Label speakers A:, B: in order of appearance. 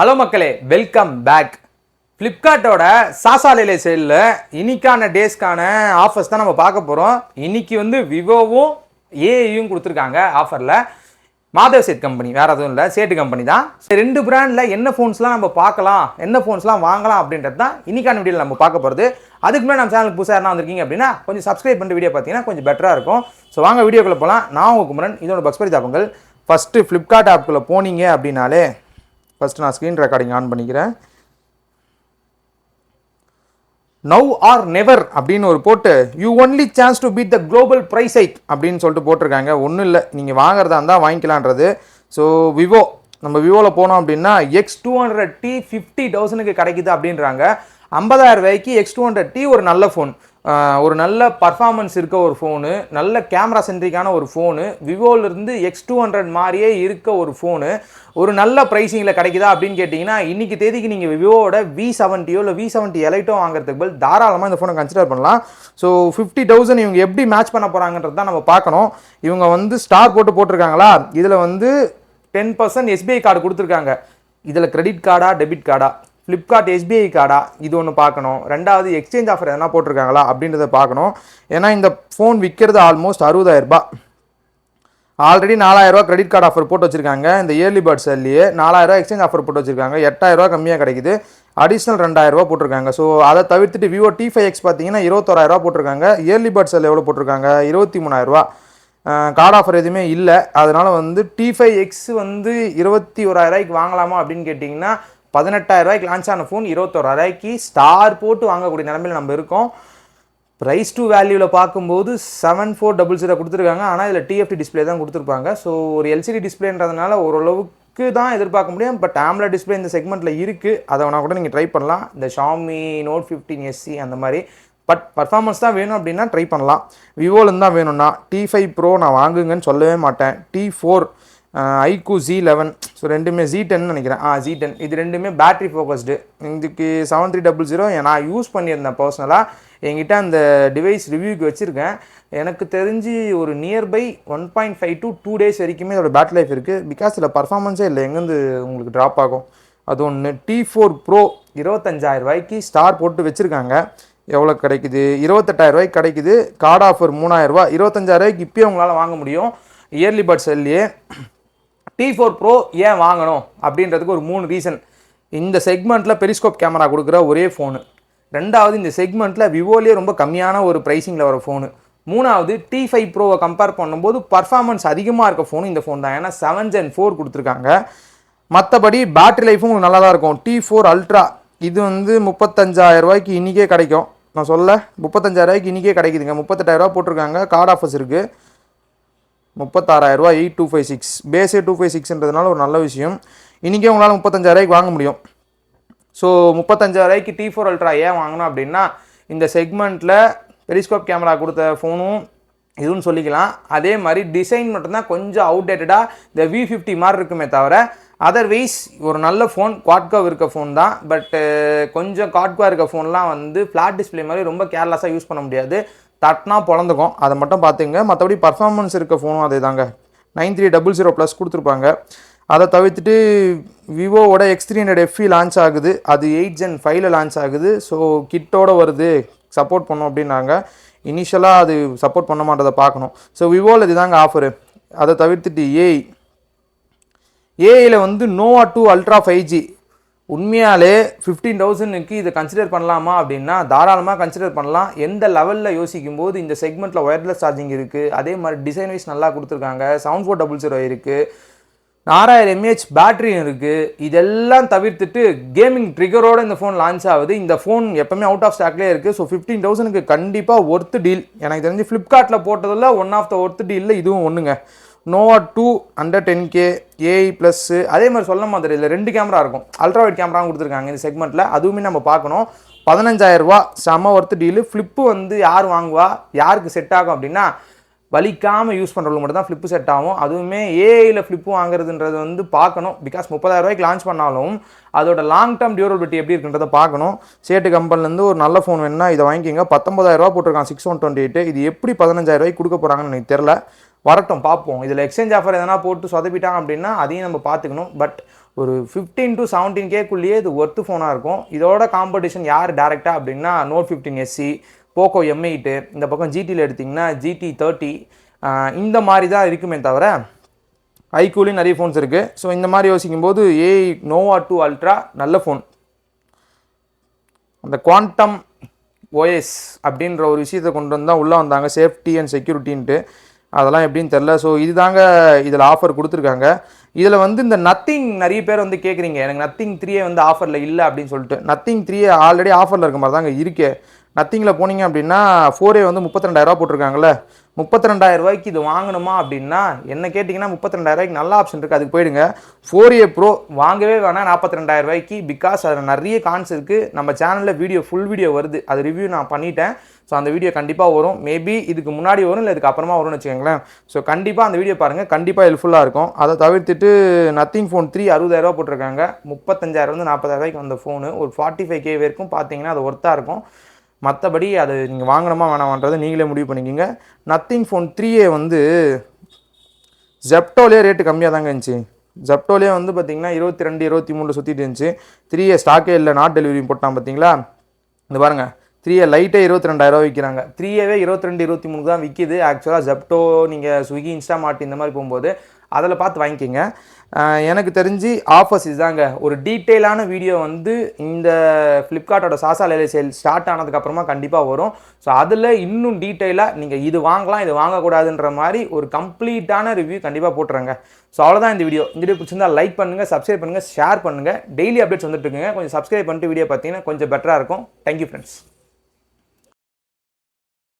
A: Hello மக்களே, welcome back. ஃப்ளிப்கார்ட்டோட சாசாலையில சேலில் இன்னைக்கான டேஸ்க்கான offers தான் நம்ம பார்க்க போகிறோம். இன்னைக்கு வந்து விவோவும் ஏஐயும் கொடுத்துருக்காங்க ஆஃபரில். மாதவ் சேட் கம்பெனி, வேறு எதுவும் இல்லை, சேட்டு கம்பெனி தான். ரெண்டு பிராண்டில் என்ன ஃபோன்ஸ்லாம் நம்ம பார்க்கலாம், என்ன ஃபோன்ஸ்லாம் வாங்கலாம் அப்படின்றது தான் இன்னைக்கான வீடியோவில் நம்ம பார்க்க போகிறது. அதுக்கு முன்னாடி நம்ம சேனலுக்கு புதுசாக என்ன வந்திருக்கீங்க அப்படின்னா கொஞ்சம் சப்ஸ்கிரைப் பண்ணிட்டு வீடியோ பார்த்தீங்கன்னா கொஞ்சம் பெட்டராக இருக்கும். ஸோ வாங்க வீடியோக்குள்ளே போகலாம். நான் உங்கள் குமரன், இதோட பக்ஸ்பரி தாபங்கள். ஃபஸ்ட்டு ஃப்ளிப்கார்ட் ஆப்புக்குள்ளே போனீங்க அப்படின்னாலே ஃபஸ்ட்டு நான் ஸ்க்ரீன் ரெக்கார்டிங் ஆன் பண்ணிக்கிறேன். நவ் ஆர் நெவர் அப்படின்னு ஒரு போட்டு you only chance to beat the global price hike அப்படின்னு சொல்லிட்டு போட்டிருக்காங்க. ஒன்றும் இல்லை, நீங்கள் வாங்குறதா இருந்தால் வாங்கிக்கலான்றது. ஸோ விவோ, நம்ம விவோவில் போனோம் அப்படின்னா X200T 50,000க்கு கிடைக்குது அப்படின்றாங்க. 50,000 ரூபாய்க்கு X200T ஒரு நல்ல ஃபோன், ஒரு நல்ல பர்ஃபார்மன்ஸ் இருக்க ஒரு ஃபோனு, நல்ல கேமரா சென்ட்ரிக்கான ஒரு ஃபோனு, விவோலேருந்து X200 மாதிரியே இருக்க ஒரு ஃபோனு ஒரு நல்ல ப்ரைஸிங்கில் கிடைக்குதா அப்படின்னு கேட்டிங்கன்னா இன்றைக்கி தேதிக்கு நீங்கள் விவோவோட V70 இல்லை V70 எலைட்டோ வாங்குறதுக்கு பதில் தாராளமாக இந்த ஃபோனை கன்சிடர் பண்ணலாம். ஸோ 50,000 இவங்க எப்படி மேட்ச் பண்ண போகிறாங்கன்றது தான் நம்ம பார்க்கணும். இவங்க வந்து ஸ்டார் போட்டிருக்காங்களா, இதில் வந்து 10% SBI கார்டு கொடுத்துருக்காங்க. இதில் கிரெடிட் கார்டா டெபிட் கார்டா, ஃப்ளிப்கார்ட் SBI கார்டா, இது ஒன்று பார்க்கணும். ரெண்டாவது எக்ஸ்சேஞ்ச் ஆஃபர் எதனா போட்டிருக்காங்களா அப்படின்றத பார்க்கணும். ஏன்னா இந்த ஃபோன் விற்கிறது ஆல்மோஸ்ட் 60,000 ரூபாய். ஆல்ரெடி 4,000 ரூபா கிரெடிட் கார்டு ஆஃபர் போட்டு வச்சிருக்காங்க. இந்த இயர்லி பேர்ட் செல்லையே 4,000 ரூபா எக்ஸ்சேஞ்ச் ஆஃபர் போட்டு வச்சிருக்காங்க. 8,000 ரூபா கம்மியாக கிடைக்குது. அடிஷ்னல் 2,000 ரூபா போட்டிருக்காங்க. ஸோ அதை தவிர்த்துட்டு விவோ T5X பார்த்தீங்கன்னா 21,000 ரூபா போட்டிருக்காங்க. இயர்லி பேர்ட் செல் எவ்வளோ போட்டிருக்காங்க, 23,000 ரூபா. கார்டு ஆஃபர் எதுவுமே இல்லை. அதனால் வந்து T5X வந்து 21,000 ரூபாய்க்கு வாங்கலாமா அப்படின்னு கேட்டிங்கன்னா 18,000 ரூபாய்க்கு லான்ச் ஆன ஃபோன் 21,000 ரூபாய்க்கு ஸ்டார் போட்டு வாங்கக்கூடிய நிலமையில் நம்ம இருக்கோம். ப்ரைஸ் டு வேல்யூவில் பார்க்கும்போது 7400 கொடுத்துருக்காங்க. ஆனால் இதில் TFT டிஸ்பிளே தான் கொடுத்துருப்பாங்க. ஸோ ஒரு LCD டிஸ்பிளேன்றதுனால ஓரளவுக்கு தான் எதிர்பார்க்க முடியும். பட் AMOLED டிஸ்பிளே இந்த செக்மெண்ட்டில் இருக்குது. அதை வேணா கூட நீங்கள் ட்ரை பண்ணலாம். இந்த Xiaomi Note 15 SE அந்த மாதிரி. பட் பர்ஃபார்மன்ஸ் தான் வேணும் அப்படின்னா ட்ரை பண்ணலாம். விவோலேருந்து தான் வேணும்னா T5 Pro நான் வாங்குங்கன்னு சொல்லவே மாட்டேன். T4 iQOO Z11, ஸோ ரெண்டுமே Z10 நினைக்கிறேன். Z10 இது ரெண்டுமே பேட்ரி ஃபோக்கஸ்டு. இதுக்கு 7300 நான் யூஸ் பண்ணியிருந்தேன் பர்சனலாக. என்கிட்ட அந்த டிவைஸ் ரிவ்யூக்கு வச்சுருக்கேன். எனக்கு தெரிஞ்சு ஒரு நியர்பை 1.5 to 2 days வரைக்குமே இதோட பேட்டரி லைஃப் இருக்குது. பிகாஸ் இதில் பர்ஃபார்மன்ஸே இல்லை, எங்கேருந்து உங்களுக்கு ட்ராப் ஆகும். அது ஒன்று. T4 Pro 25,000 ரூபாய்க்கு ஸ்டார் போட்டு வச்சுருக்காங்க. எவ்வளோ கிடைக்குது, 28,000 ரூபாய்க்கு கிடைக்குது. கார்டு ஆஃபர் 3,000 ரூபா. 25,000 ரூபாய்க்கு இப்போயே உங்களால் வாங்க முடியும் இயர்லி பட் செல்லையே. T4 Pro ஏன் வாங்கணும் அப்படின்றதுக்கு ஒரு 3 ரீசன். இந்த செக்மெண்ட்டில் பெரிஸ்கோப் கேமரா கொடுக்குற ஒரே ஃபோனு. ரெண்டாவது, இந்த செக்மெண்ட்டில் விவோலேயே ரொம்ப கம்மியான ஒரு ப்ரைஸிங்கில் வர ஃபோனு. மூணாவது, T5 Proவை கம்பேர் பண்ணும்போது பர்ஃபார்மன்ஸ் அதிகமாக இருக்க ஃபோனு இந்த ஃபோன் தான். ஏன்னா 7 Gen 4 கொடுத்துருக்காங்க. மற்றபடி பேட்டரி லைஃபும் உங்களுக்கு நல்லா தான் இருக்கும். T4 Ultra இது வந்து 35,000 ரூபாய்க்கு இன்றைக்கே கிடைக்கும். நான் சொல்ல 35,000 ரூபாய்க்கு இன்றைக்கே கிடைக்குதுங்க. 38,000 ரூபா போட்டிருக்காங்க. கார்டு ஆஃபர்ஸ் இருக்குது. 36,000 ரூபா 8256. பேஸே 256ன்றதுனால ஒரு நல்ல விஷயம். இன்றைக்கே உங்களால் 35,000 ரூபாய்க்கு வாங்க முடியும். ஸோ 35,000 ரூபாய்க்கு T4 Ultra ஏன் வாங்கணும் அப்படின்னா இந்த செக்மெண்ட்டில் பெரிஸ்கோப் கேமரா கொடுத்த ஃபோனும் இதுன்னு சொல்லிக்கலாம். அதே மாதிரி டிசைன் மட்டும்தான் கொஞ்சம் அவுடேட்டடாக இந்த V50 மாதிரி இருக்குமே தவிர அதர்வைஸ் ஒரு நல்ல ஃபோன். குவாட்கவ் இருக்க ஃபோன் தான். பட் கொஞ்சம் குவாட்கவா இருக்க ஃபோன்லாம் வந்து ஃப்ளாட் டிஸ்பிளே மாதிரி ரொம்ப கேர்லெஸ்ஸாக யூஸ் பண்ண முடியாது. தட்டினா பொழந்துக்கும், அதை மட்டும் பார்த்துங்க. மற்றபடி பர்ஃபார்மன்ஸ் இருக்க ஃபோனும் அதே தாங்க. 9300+ கொடுத்துருப்பாங்க. அதை தவிர்த்துட்டு விவோவோட X300 FE லான்ச் ஆகுது. அது 8 Gen 5 லான்ச் ஆகுது. ஸோ கிட்டோட வருது, சப்போர்ட் பண்ணோம் அப்படின்னாங்க. இனிஷியலாக அது சப்போர்ட் பண்ண மாட்டதை பார்க்கணும். ஸோ விவோவில் இது தாங்க ஆஃபரு. அதை தவிர்த்துட்டு ஏஐயில் வந்து Nova 2 Ultra 5G உண்மையாலே 15,000க்கு இதை கன்சிடர் பண்ணலாமா அப்படின்னா தாராளமாக கன்சிடர் பண்ணலாம். எந்த லெவலில் யோசிக்கும் போது இந்த செக்மெண்ட்டில் ஒயர்லெஸ் சார்ஜிங் இருக்குது. அதே மாதிரி டிசைன் வைஸ் நல்லா கொடுத்துருக்காங்க. 7400 இருக்குது. 6000 mAh பேட்டரியும் இருக்குது. இதெல்லாம் தவிர்த்துட்டு கேமிங் ட்ரிகரோடு இந்த ஃபோன் லான்ச் ஆகுது. இந்த ஃபோன் எப்போவுமே அவுட் ஆஃப் ஸ்டாக்லேயே இருக்குது. ஸோ 15,000க்கு கண்டிப்பாக ஒர்த்து டீல். எனக்கு தெரிஞ்சு ஃப்ளிப்கார்ட்டில் போட்டதில் ஒன் ஆஃப் த ஒர்த்து டீலில் இதுவும் ஒன்றுங்க. Nova 2 under 10K AI+. அதே மாதிரி சொல்ல மாதிரி இல்லை, 2 கேமரா இருக்கும். அல்ட்ராவைட் கேமராவும் கொடுத்துருக்காங்க இந்த செக்மெண்ட்டில். அதுவுமே நம்ம பார்க்கணும். 15,000 ரூபா செம்ம ஒர்த்து டீலு. ஃப்ளிப்பு வந்து யார் வாங்குவா, யாருக்கு செட் ஆகும் அப்படின்னா வலிக்காமல் யூஸ் பண்ணுறவங்க மட்டும் தான் ஃப்ளிப்பு செட் ஆகும். அதுவுமே ஏஐயில் ஃப்ளிப்பு வாங்குறதுன்றது வந்து பார்க்கணும். பிகாஸ் 30,000 ரூபாய்க்கு லான்ச் பண்ணாலும் அதோட லாங் டேர்ம் டியூரபிலிட்டி எப்படி இருக்குன்றதை பார்க்கணும். சேட்டு கம்பெனிலேருந்து ஒரு நல்ல ஃபோன் வேணுன்னா இதை வாங்கிக்கிங்க. 19,000 ரூபா போட்டிருக்காங்க 6128. இது எப்படி 15,000 ரூபாய்க்கு கொடுக்க போகிறாங்கன்னு எனக்கு தெரில. வரட்டும், பார்ப்போம். இதில் எக்ஸ்சேஞ்ச் ஆஃபர் எதனா போட்டு சொதப்பிட்டாங்க அப்படின்னா அதையும் நம்ம பார்த்துக்கணும். பட் ஒரு 15 to 17K இது ஒர்த்து ஃபோனாக இருக்கும். இதோட காம்படிஷன் யார் டேரெக்டாக அப்படின்னா நோட் 15SE, போக்கோ M8, இந்த பக்கம் ஜிடியில் எடுத்திங்கன்னா GT30 இந்த மாதிரி தான் இருக்குமே தவிர ஐக்யூலையும் நிறைய ஃபோன்ஸ் இருக்குது. ஸோ இந்த மாதிரி யோசிக்கும்போது Nova 2 Ultra நல்ல ஃபோன். அந்த குவாண்டம் OS அப்படின்ற ஒரு விஷயத்தை கொண்டு வந்தால் உள்ளே வந்தாங்க, சேஃப்டி அண்ட் செக்யூரிட்டின்ட்டு. அதெல்லாம் எப்படின்னு தெரில. ஸோ இதுதாங்க இதில் ஆஃபர் கொடுத்துருக்காங்க. இதில் வந்து இந்த நத்திங் நிறைய பேர் வந்து கேட்குறீங்க, எனக்கு நத்திங் 3 வந்து ஆஃபரில் இல்லை அப்படின்னு சொல்லிட்டு. நத்திங் 3 ஆல்ரெடி ஆஃபரில் இருக்க மாதிரி தாங்க இருக்கு. நத்திங்கில் போனீங்க அப்படின்னா 4A வந்து 32,000 போட்டிருக்காங்களே, 32,000 இது வாங்கணுமா அப்படின்னா என்ன கேட்டிங்கன்னா 32,000 நல்ல ஆப்ஷன் இருக்குது, அதுக்கு போயிடுங்க. 4A Pro வாங்கவே வேணாம் 42,000 பிகாஸ் அதில் நிறைய கான்ஸ் இருக்குது. நம்ம சேனலில் ஃபுல் வீடியோ வருது, அது ரிவ்யூ நான் பண்ணிட்டேன். ஸோ அந்த வீடியோ கண்டிப்பாக வரும். மேபி இதுக்கு முன்னாடி வரும், இல்லை இதுக்கு அப்புறமா வரும்னு வச்சுக்கோங்களேன். ஸோ கண்டிப்பாக அந்த வீடியோ பாருங்கள், கண்டிப்பாக ஹெல்ப்ஃபுல்லாக இருக்கும். அதை தவிர்த்துட்டு நத்திங் ஃபோன் 3 60,000 போட்டிருக்காங்க. 35,000 வந்து 40,000 வந்த ஃபோனு ஒரு 45K வரைக்கும் பார்த்தீங்கன்னா அது ஒர்த்தாக இருக்கும். மற்றபடி அது நீங்கள் வாங்கணுமா வேணாமான்றதை நீங்களே முடிவு பண்ணிக்கிங்க. நத்திங் ஃபோன் 3A வந்து ஜெப்டோலே ரேட்டு கம்மியாக தாங்க இருந்துச்சு. ஜெப்டோலே வந்து பார்த்தீங்கன்னா 22, 23 சுற்றிட்டு இருந்துச்சு. 3A ஸ்டாக்கே இல்லை, நாட் டெலிவரி போட்டான் பார்த்தீங்களா. இந்த பாருங்கள், 3A லைட்டே 22,000 விற்கிறாங்க. 3Aவே 22, 23 தான் விற்கிது. ஆக்சுவலாக ஜெப்டோ நீங்கள் ஸ்விக்கி, இன்ஸ்டாமார்ட் இந்த மாதிரி போகும்போது அதில் பார்த்து வாங்கிக்கிங்க. எனக்கு தெரிஞ்சு ஆஃபர்ஸ் இதுதாங்க. ஒரு டீட்டெயிலான வீடியோ வந்து இந்த ஃப்ளிப்கார்ட்டோட சாசா லேலே சேல் ஸ்டார்ட் ஆனதுக்கப்புறமா கண்டிப்பாக வரும். ஸோ அதில் இன்னும் டீட்டெயிலாக நீங்கள் இது வாங்கலாம், இது வாங்கக்கூடாதுன்ற மாதிரி ஒரு கம்ப்ளீட்டான ரிவ்யூ கண்டிப்பாக போட்டுருங்க. ஸோ அவ்வளோதான் இந்த வீடியோ. இந்த வீடியோ பிடிச்சிருந்தா லைக் பண்ணுங்கள், சப்ஸ்கிரைப் பண்ணுங்கள், ஷேர் பண்ணுங்கள். டெய்லி அப்டேட்ஸ் வந்துட்டு இருக்குங்க. கொஞ்சம் சப்ஸ்கிரைப் பண்ணிட்டு வீடியோ பார்த்தீங்கன்னா கொஞ்சம் பெட்டராக இருக்கும். Thank you friends.